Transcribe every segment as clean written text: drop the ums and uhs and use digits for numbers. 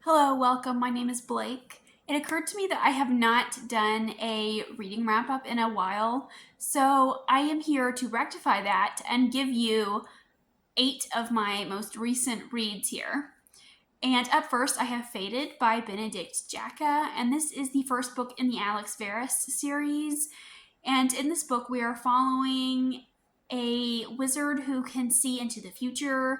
Hello, welcome. My name is Blake. It occurred to me that I have not done a reading wrap up in a while, so I am here to rectify that and give you 8 of my most recent reads here. And up first, I have Fated by Benedict Jacka, and this is the first book in the Alex Verus series. And in this book, we are following a wizard who can see into the future,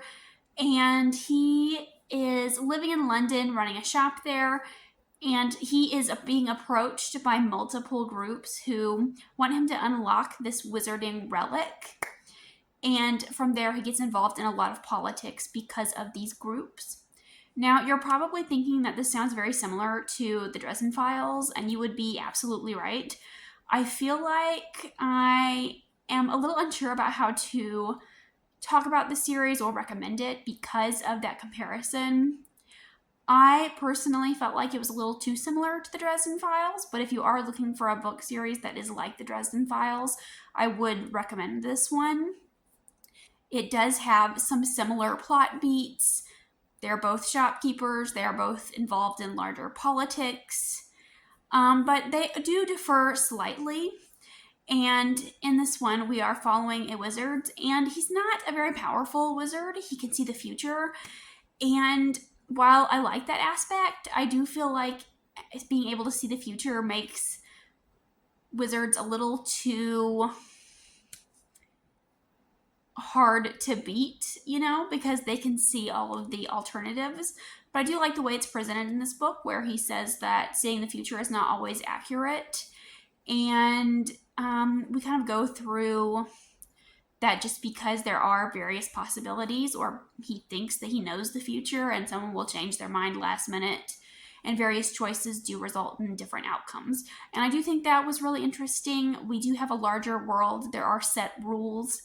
and he is living in London, running a shop there, and he is being approached by multiple groups who want him to unlock this wizarding relic. And from there, he gets involved in a lot of politics because of these groups. Now, you're probably thinking that this sounds very similar to the Dresden Files, and you would be absolutely right. I feel like I am a little unsure about how to talk about the series or recommend it because of that comparison. I personally felt like it was a little too similar to the Dresden Files, but if you are looking for a book series that is like the Dresden Files, I would recommend this one. It does have some similar plot beats. They're both shopkeepers, they are both involved in larger politics, but they do differ slightly. And in this one, we are following a wizard, and he's not a very powerful wizard. He can see the future. And while I like that aspect, I do feel like being able to see the future makes wizards a little too hard to beat, because they can see all of the alternatives. But I do like the way it's presented in this book, where he says that seeing the future is not always accurate. And we kind of go through that just because there are various possibilities, or he thinks that he knows the future and someone will change their mind last minute, and various choices do result in different outcomes. And I do think that was really interesting. We do have a larger world, there are set rules,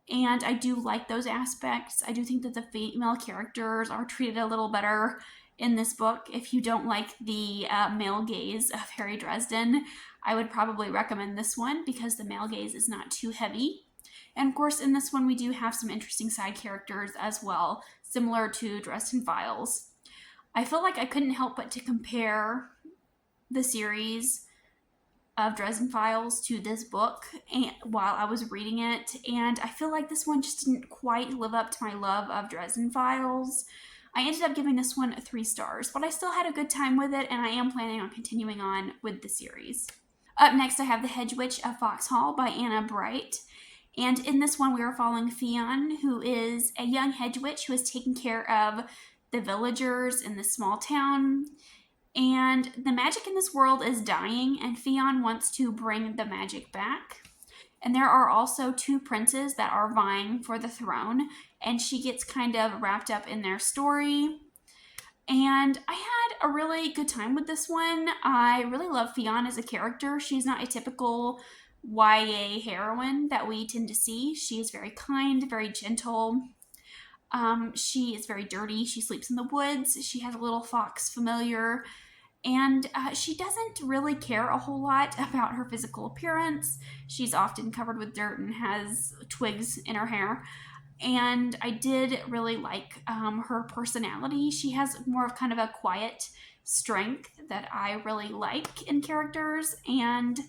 and I do like those aspects. I do think that the female characters are treated a little better in this book. If you don't like the male gaze of Harry Dresden, I would probably recommend this one because the male gaze is not too heavy. And of course, in this one, we do have some interesting side characters as well, similar to Dresden Files. I feel like I couldn't help but to compare the series of Dresden Files to this book while I was reading it, and I feel like this one just didn't quite live up to my love of Dresden Files. I ended up giving this one 3 stars, but I still had a good time with it, and I am planning on continuing on with the series. Up next, I have The Hedgewitch of Foxhall by Anna Bright. And in this one, we are following Fionn, who is a young hedge witch who is taking care of the villagers in this small town. And the magic in this world is dying, and Fionn wants to bring the magic back. And there are also 2 princes that are vying for the throne, and she gets kind of wrapped up in their story. And I had a really good time with this one. I really love Fionn as a character. She's not a typical YA heroine that we tend to see. She is very kind, very gentle. She is very dirty. She sleeps in the woods. She has a little fox familiar. And she doesn't really care a whole lot about her physical appearance. She's often covered with dirt and has twigs in her hair. And I did really like her personality. She has more of kind of a quiet strength that I really like in characters. And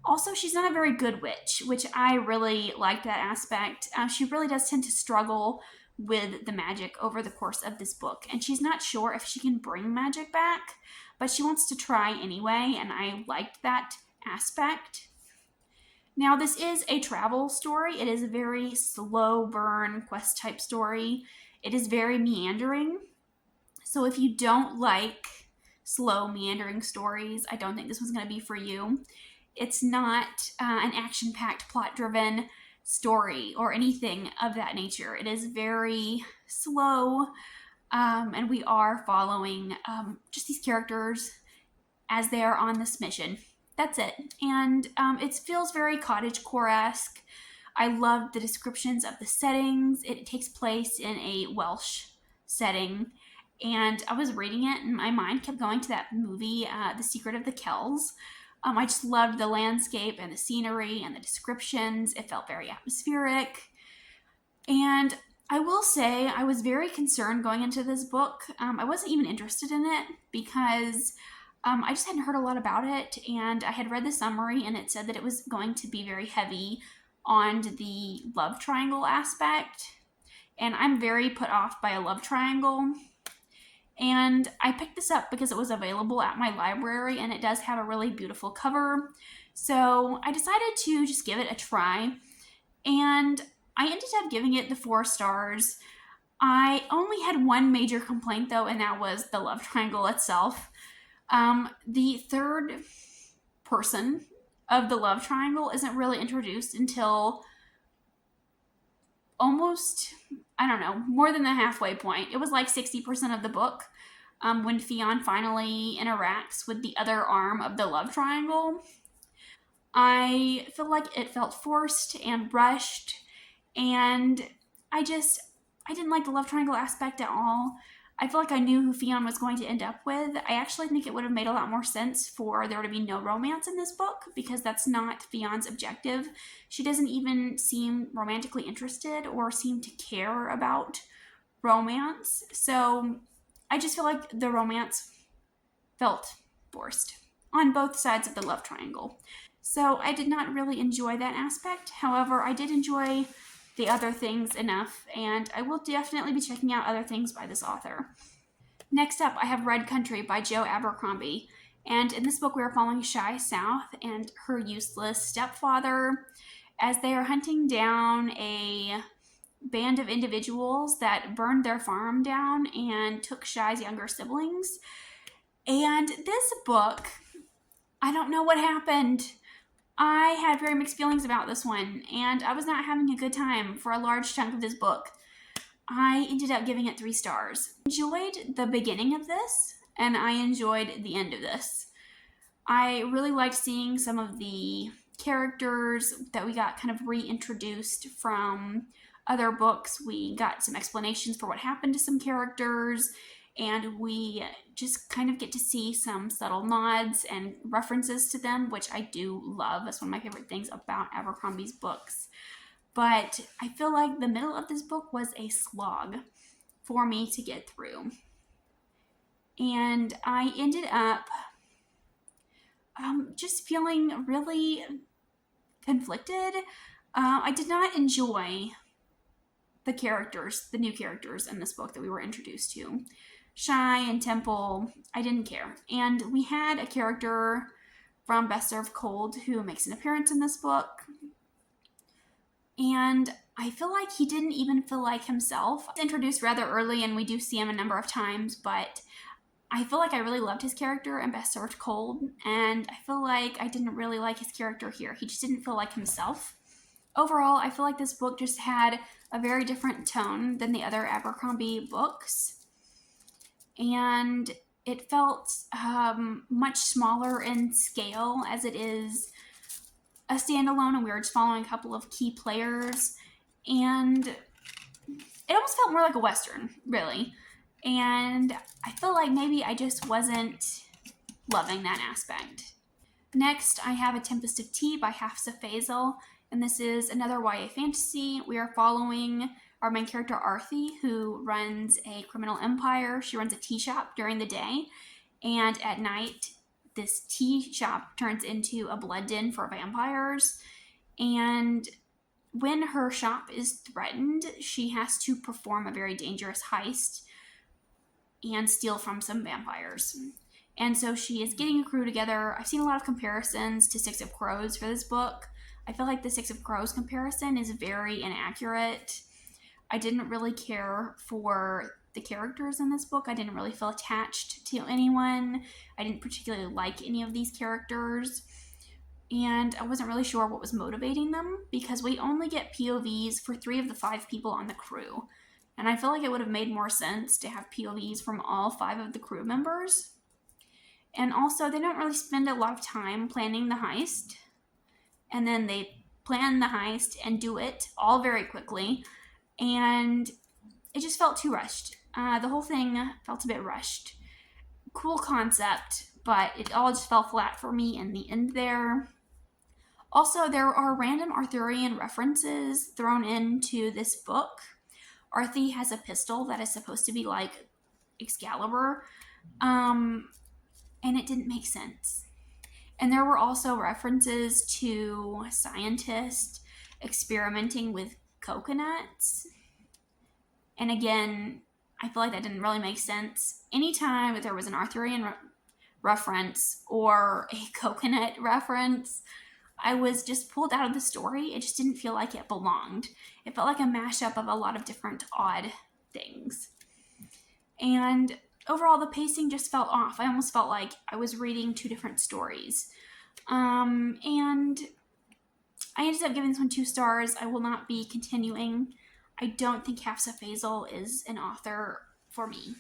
also, she's not a very good witch, which I really like that aspect. She really does tend to struggle with the magic over the course of this book. And she's not sure if she can bring magic back, but she wants to try anyway, and I liked that aspect. Now, this is a travel story. It is a very slow burn quest type story. It is very meandering. So if you don't like slow meandering stories, I don't think this one's going to be for you. It's not an action-packed, plot-driven story or anything of that nature. It is very slow, and we are following just these characters as they are on this mission. That's it. And it feels very cottagecore-esque. I loved the descriptions of the settings. It takes place in a Welsh setting. And I was reading it, and my mind kept going to that movie, The Secret of the Kells. I just loved the landscape and the scenery and the descriptions. It felt very atmospheric. And I will say I was very concerned going into this book. I wasn't even interested in it because I just hadn't heard a lot about it, and I had read the summary, and it said that it was going to be very heavy on the love triangle aspect, and I'm very put off by a love triangle. And I picked this up because it was available at my library, and it does have a really beautiful cover. So I decided to just give it a try, and I ended up giving it the 4 stars. I only had one major complaint though, and that was the love triangle itself. The third person of the love triangle isn't really introduced until almost, I don't know, more than the halfway point. It was like 60% of the book when Fionn finally interacts with the other arm of the love triangle. I feel like it felt forced and rushed, and I didn't like the love triangle aspect at all. I feel like I knew who Fionn was going to end up with. I actually think it would have made a lot more sense for there to be no romance in this book, because that's not Fionn's objective. She doesn't even seem romantically interested or seem to care about romance. So I just feel like the romance felt forced on both sides of the love triangle. So I did not really enjoy that aspect. However, I did enjoy the other things enough, and I will definitely be checking out other things by this author. Next up, I have Red Country by Jo Abercrombie. And in this book, we are following Shy South and her useless stepfather as they are hunting down a band of individuals that burned their farm down and took Shy's younger siblings. And this book, I don't know what happened. I had very mixed feelings about this one, and I was not having a good time for a large chunk of this book. I ended up giving it 3 stars. I enjoyed the beginning of this, and I enjoyed the end of this. I really liked seeing some of the characters that we got kind of reintroduced from other books. We got some explanations for what happened to some characters, and we just kind of get to see some subtle nods and references to them, which I do love. That's one of my favorite things about Abercrombie's books. But I feel like the middle of this book was a slog for me to get through. And I ended up just feeling really conflicted. I did not enjoy the characters, the new characters in this book that we were introduced to. Shy and Temple, I didn't care. And we had a character from Best Served Cold who makes an appearance in this book. And I feel like he didn't even feel like himself. He's introduced rather early, and we do see him a number of times, but I feel like I really loved his character in Best Served Cold, and I feel like I didn't really like his character here. He just didn't feel like himself. Overall, I feel like this book just had a very different tone than the other Abercrombie books, and it felt much smaller in scale as it is a standalone, and we were just following a couple of key players, and it almost felt more like a Western, really. And I feel like maybe I just wasn't loving that aspect. Next, I have A Tempest of Tea by Hafsah Faizal, and this is another YA fantasy. We are following our main character, Arthi, who runs a criminal empire. She runs a tea shop during the day, and at night, this tea shop turns into a blood den for vampires. And when her shop is threatened, she has to perform a very dangerous heist and steal from some vampires. And so she is getting a crew together. I've seen a lot of comparisons to Six of Crows for this book. I feel like the Six of Crows comparison is very inaccurate. I didn't really care for the characters in this book. I didn't really feel attached to anyone. I didn't particularly like any of these characters. And I wasn't really sure what was motivating them, because we only get POVs for 3 of the 5 people on the crew. And I feel like it would have made more sense to have POVs from all 5 of the crew members. And also, they don't really spend a lot of time planning the heist. And then they plan the heist and do it all very quickly. And it just felt too rushed. The whole thing felt a bit rushed. Cool concept, but it all just fell flat for me in the end there. Also, there are random Arthurian references thrown into this book, Arthie has a pistol that is supposed to be like Excalibur, and it didn't make sense. And there were also references to scientists experimenting with coconuts. And again, I feel like that didn't really make sense. Anytime that there was an Arthurian reference or a coconut reference, I was just pulled out of the story. It just didn't feel like it belonged. It felt like a mashup of a lot of different odd things. And overall, the pacing just felt off. I almost felt like I was reading two different stories. And I ended up giving this one 2 stars. I will not be continuing. I don't think Hafsah Faizal is an author for me.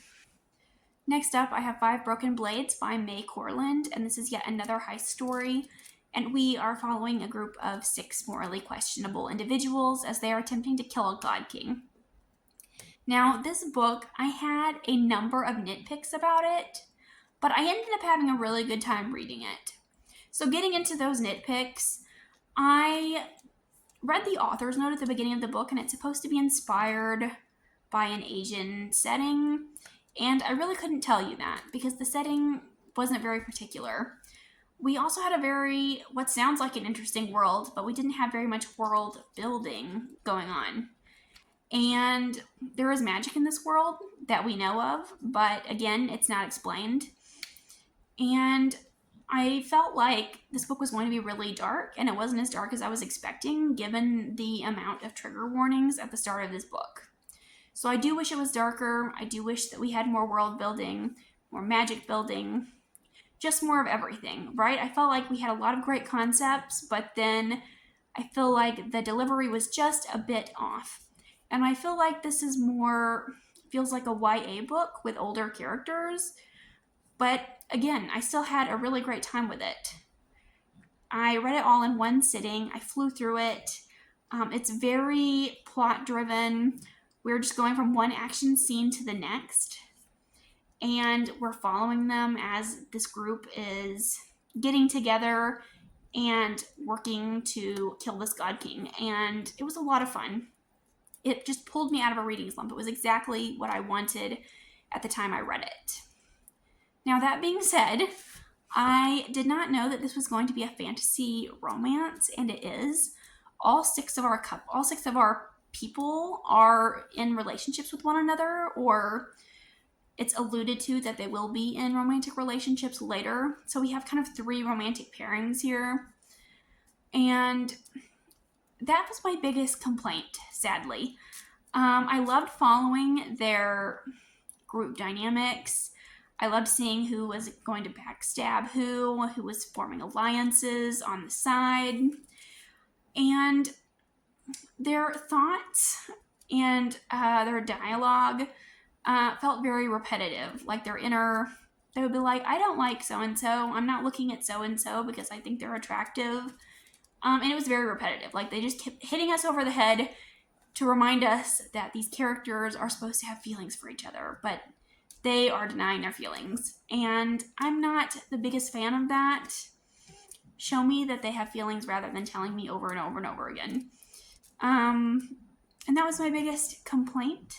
Next up, I have 5 Broken Blades by May Corland, and this is yet another heist story. And we are following a group of 6 morally questionable individuals as they are attempting to kill a god king. Now, this book, I had a number of nitpicks about it, but I ended up having a really good time reading it. So getting into those nitpicks, I read the author's note at the beginning of the book, and it's supposed to be inspired by an Asian setting, and I really couldn't tell you that because the setting wasn't very particular. We also had what sounds like an interesting world, but we didn't have very much world building going on. And there is magic in this world that we know of, but again, it's not explained. And I felt like this book was going to be really dark, and it wasn't as dark as I was expecting, given the amount of trigger warnings at the start of this book. So I do wish it was darker. I do wish that we had more world building, more magic building, just more of everything, right? I felt like we had a lot of great concepts, but then I feel like the delivery was just a bit off. And I feel like this is feels like a YA book with older characters. But again, I still had a really great time with it. I read it all in one sitting. I flew through it. It's very plot driven. We're just going from one action scene to the next. And we're following them as this group is getting together and working to kill this god king. And it was a lot of fun. It just pulled me out of a reading slump. It was exactly what I wanted at the time I read it. Now, that being said, I did not know that this was going to be a fantasy romance, and it is. All six of our people are in relationships with one another, or it's alluded to that they will be in romantic relationships later. So we have kind of 3 romantic pairings here. And that was my biggest complaint, sadly. I loved following their group dynamics. I loved seeing who was going to backstab who was forming alliances on the side. And their thoughts and their dialogue felt very repetitive. Like they would be like, I don't like so-and-so. I'm not looking at so-and-so because I think they're attractive. And it was very repetitive. Like they just kept hitting us over the head to remind us that these characters are supposed to have feelings for each other, but they are denying their feelings. And I'm not the biggest fan of that. Show me that they have feelings rather than telling me over and over and over again. And that was my biggest complaint.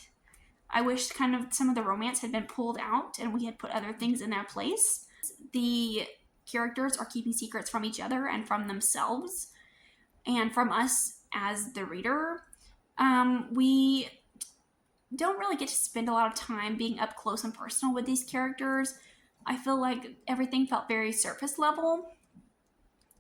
I wish kind of some of the romance had been pulled out and we had put other things in their place. The characters are keeping secrets from each other and from themselves and from us as the reader. We don't really get to spend a lot of time being up close and personal with these characters. I feel like everything felt very surface level,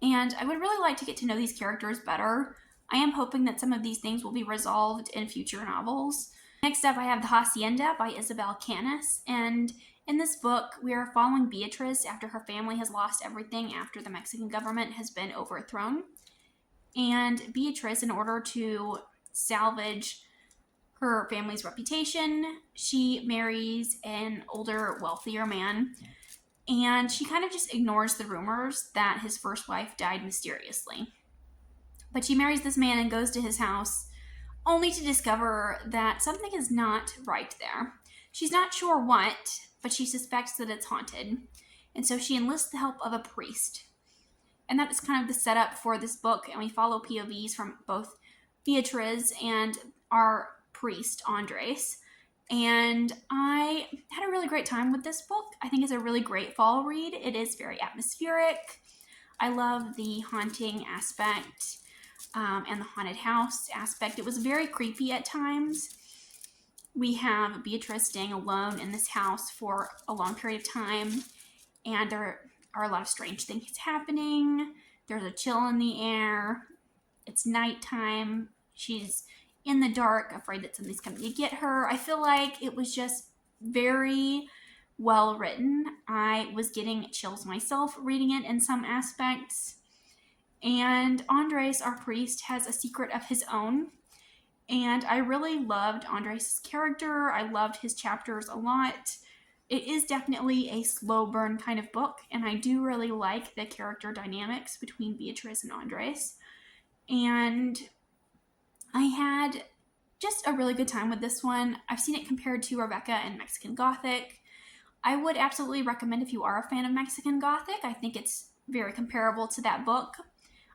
and I would really like to get to know these characters better. I am hoping that some of these things will be resolved in future novels. Next up, I have The Hacienda by Isabel Canas, and in this book, we are following Beatrice after her family has lost everything after the Mexican government has been overthrown. And Beatrice, in order to salvage her family's reputation, she marries an older, wealthier man, and she kind of just ignores the rumors that his first wife died mysteriously. But she marries this man and goes to his house, only to discover that something is not right there. She's not sure what, but she suspects that it's haunted, and so she enlists the help of a priest. And that is kind of the setup for this book, and we follow POVs from both Beatrice and our priest, Andres. And I had a really great time with this book. I think it's a really great fall read. It is very atmospheric. I love the haunting aspect and the haunted house aspect. It was very creepy at times. We have Beatrice staying alone in this house for a long period of time, and there are a lot of strange things happening. There's a chill in the air. It's nighttime. She's in the dark, afraid that something's coming to get her. I feel like it was just very well written. I was getting chills myself reading it in some aspects. And Andres, our priest, has a secret of his own. And I really loved Andres' character. I loved his chapters a lot. It is definitely a slow burn kind of book, and I do really like the character dynamics between Beatrice and Andres. And I had just a really good time with this one. I've seen it compared to Rebecca and Mexican Gothic. I would absolutely recommend if you are a fan of Mexican Gothic. I think it's very comparable to that book.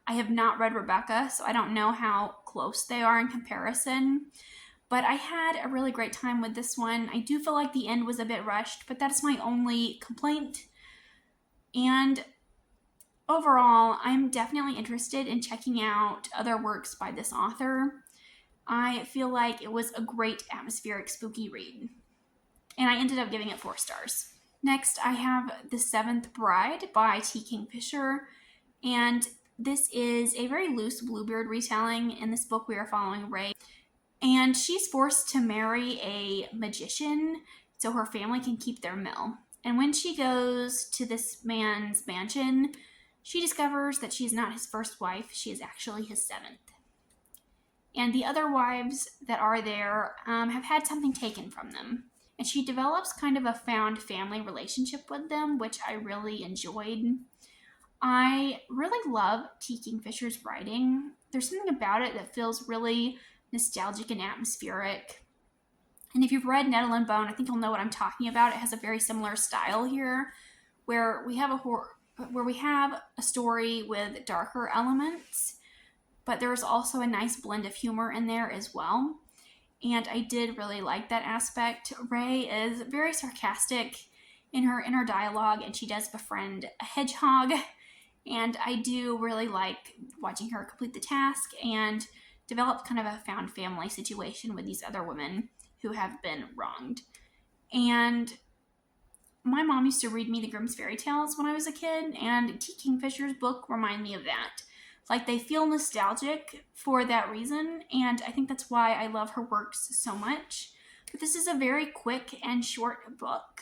I have not read Rebecca, so I don't know how close they are in comparison. But I had a really great time with this one. I do feel like the end was a bit rushed, but that's my only complaint. And overall, I'm definitely interested in checking out other works by this author. I feel like it was a great atmospheric, spooky read. And I ended up giving it 4 stars. Next, I have The Seventh Bride by T. Kingfisher. And this is a very loose Bluebeard retelling. In this book, we are following Reid. And she's forced to marry a magician so her family can keep their mill. And when she goes to this man's mansion, she discovers that she is not his first wife. She is actually his 7th. And the other wives that are there have had something taken from them. And she develops kind of a found family relationship with them, which I really enjoyed. I really love T. Kingfisher's writing. There's something about it that feels really nostalgic and atmospheric. And if you've read Nettle and Bone, I think you'll know what I'm talking about. It has a very similar style here, where we have a story with darker elements, but there's also a nice blend of humor in there as well. And I did really like that aspect. Ray is very sarcastic in her inner dialogue, and she does befriend a hedgehog. And I do really like watching her complete the task and develop kind of a found family situation with these other women who have been wronged. And my mom used to read me the Grimm's fairy tales when I was a kid, and T. Kingfisher's book reminded me of that. Like, they feel nostalgic for that reason, and I think that's why I love her works so much. But this is a very quick and short book.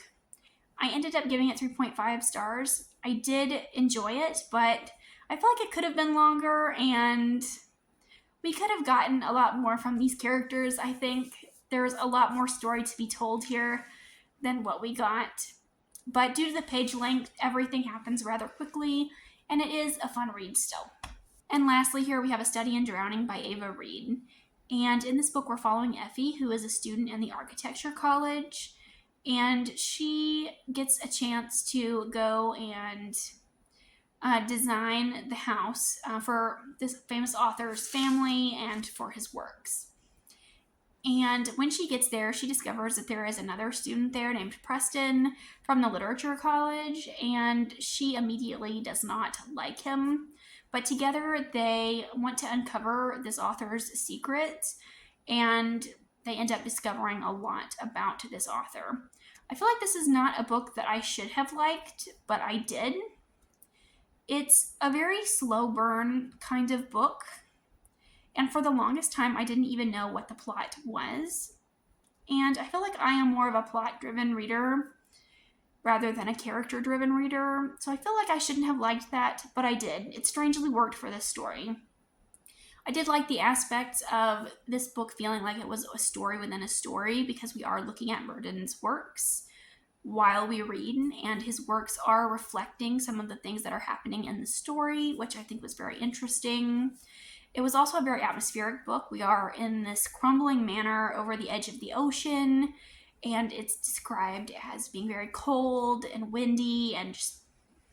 I ended up giving it 3.5 stars. I did enjoy it, but I feel like it could have been longer, and we could have gotten a lot more from these characters. I think there's a lot more story to be told here than what we got. But due to the page length, everything happens rather quickly, and it is a fun read still. And lastly, here we have A Study in Drowning by Ava Reid. And in this book, we're following Effie, who is a student in the architecture college. And she gets a chance to go and design the house for this famous author's family and for his works. And when she gets there, she discovers that there is another student there named Preston from the literature college, and she immediately does not like him. But together they want to uncover this author's secrets, and they end up discovering a lot about this author. I feel like this is not a book that I should have liked, but I did. It's a very slow burn kind of book, and for the longest time I didn't even know what the plot was. And I feel like I am more of a plot-driven reader rather than a character-driven reader, so I feel like I shouldn't have liked that, but I did. It strangely worked for this story. I did like the aspects of this book feeling like it was a story within a story, because we are looking at Murden's works while we read, and his works are reflecting some of the things that are happening in the story, which I think was very interesting. It was also a very atmospheric book. We are in this crumbling manor over the edge of the ocean, and it's described as being very cold and windy, and just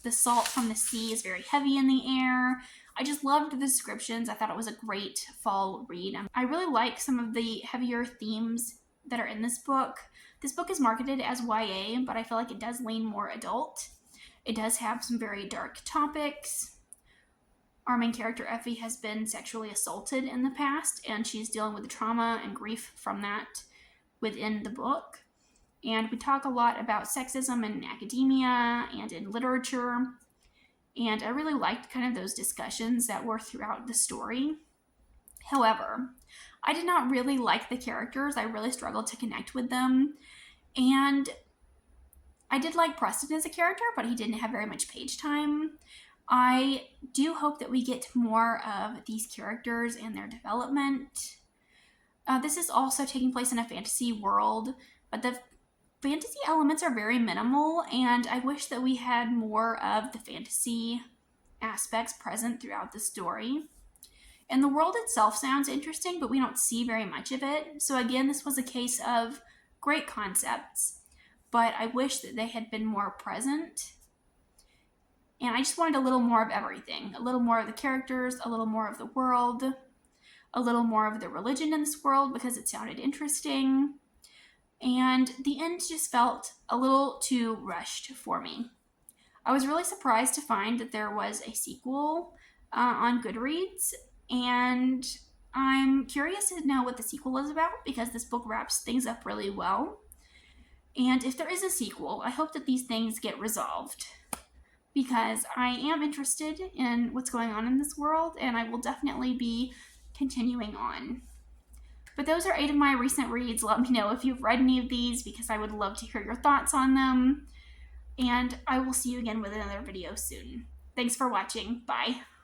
the salt from the sea is very heavy in the air. I just loved the descriptions. I thought it was a great fall read. I really like some of the heavier themes that are in this book. This book is marketed as YA, but I feel like it does lean more adult. It does have some very dark topics. Our main character, Effie, has been sexually assaulted in the past, and she's dealing with the trauma and grief from that within the book. And we talk a lot about sexism in academia and in literature. And I really liked kind of those discussions that were throughout the story. However, I did not really like the characters. I really struggled to connect with them. And I did like Preston as a character, but he didn't have very much page time. I do hope that we get more of these characters and their development. This is also taking place in a fantasy world, but the fantasy elements are very minimal, and I wish that we had more of the fantasy aspects present throughout the story. And the world itself sounds interesting, but we don't see very much of it. So again, this was a case of great concepts, but I wish that they had been more present. And I just wanted a little more of everything. A little more of the characters, a little more of the world, a little more of the religion in this world because it sounded interesting. And the end just felt a little too rushed for me. I was really surprised to find that there was a sequel on Goodreads, and I'm curious to know what the sequel is about because this book wraps things up really well. And if there is a sequel, I hope that these things get resolved because I am interested in what's going on in this world, and I will definitely be continuing on. But those are 8 of my recent reads. Let me know if you've read any of these because I would love to hear your thoughts on them. And I will see you again with another video soon. Thanks for watching. Bye.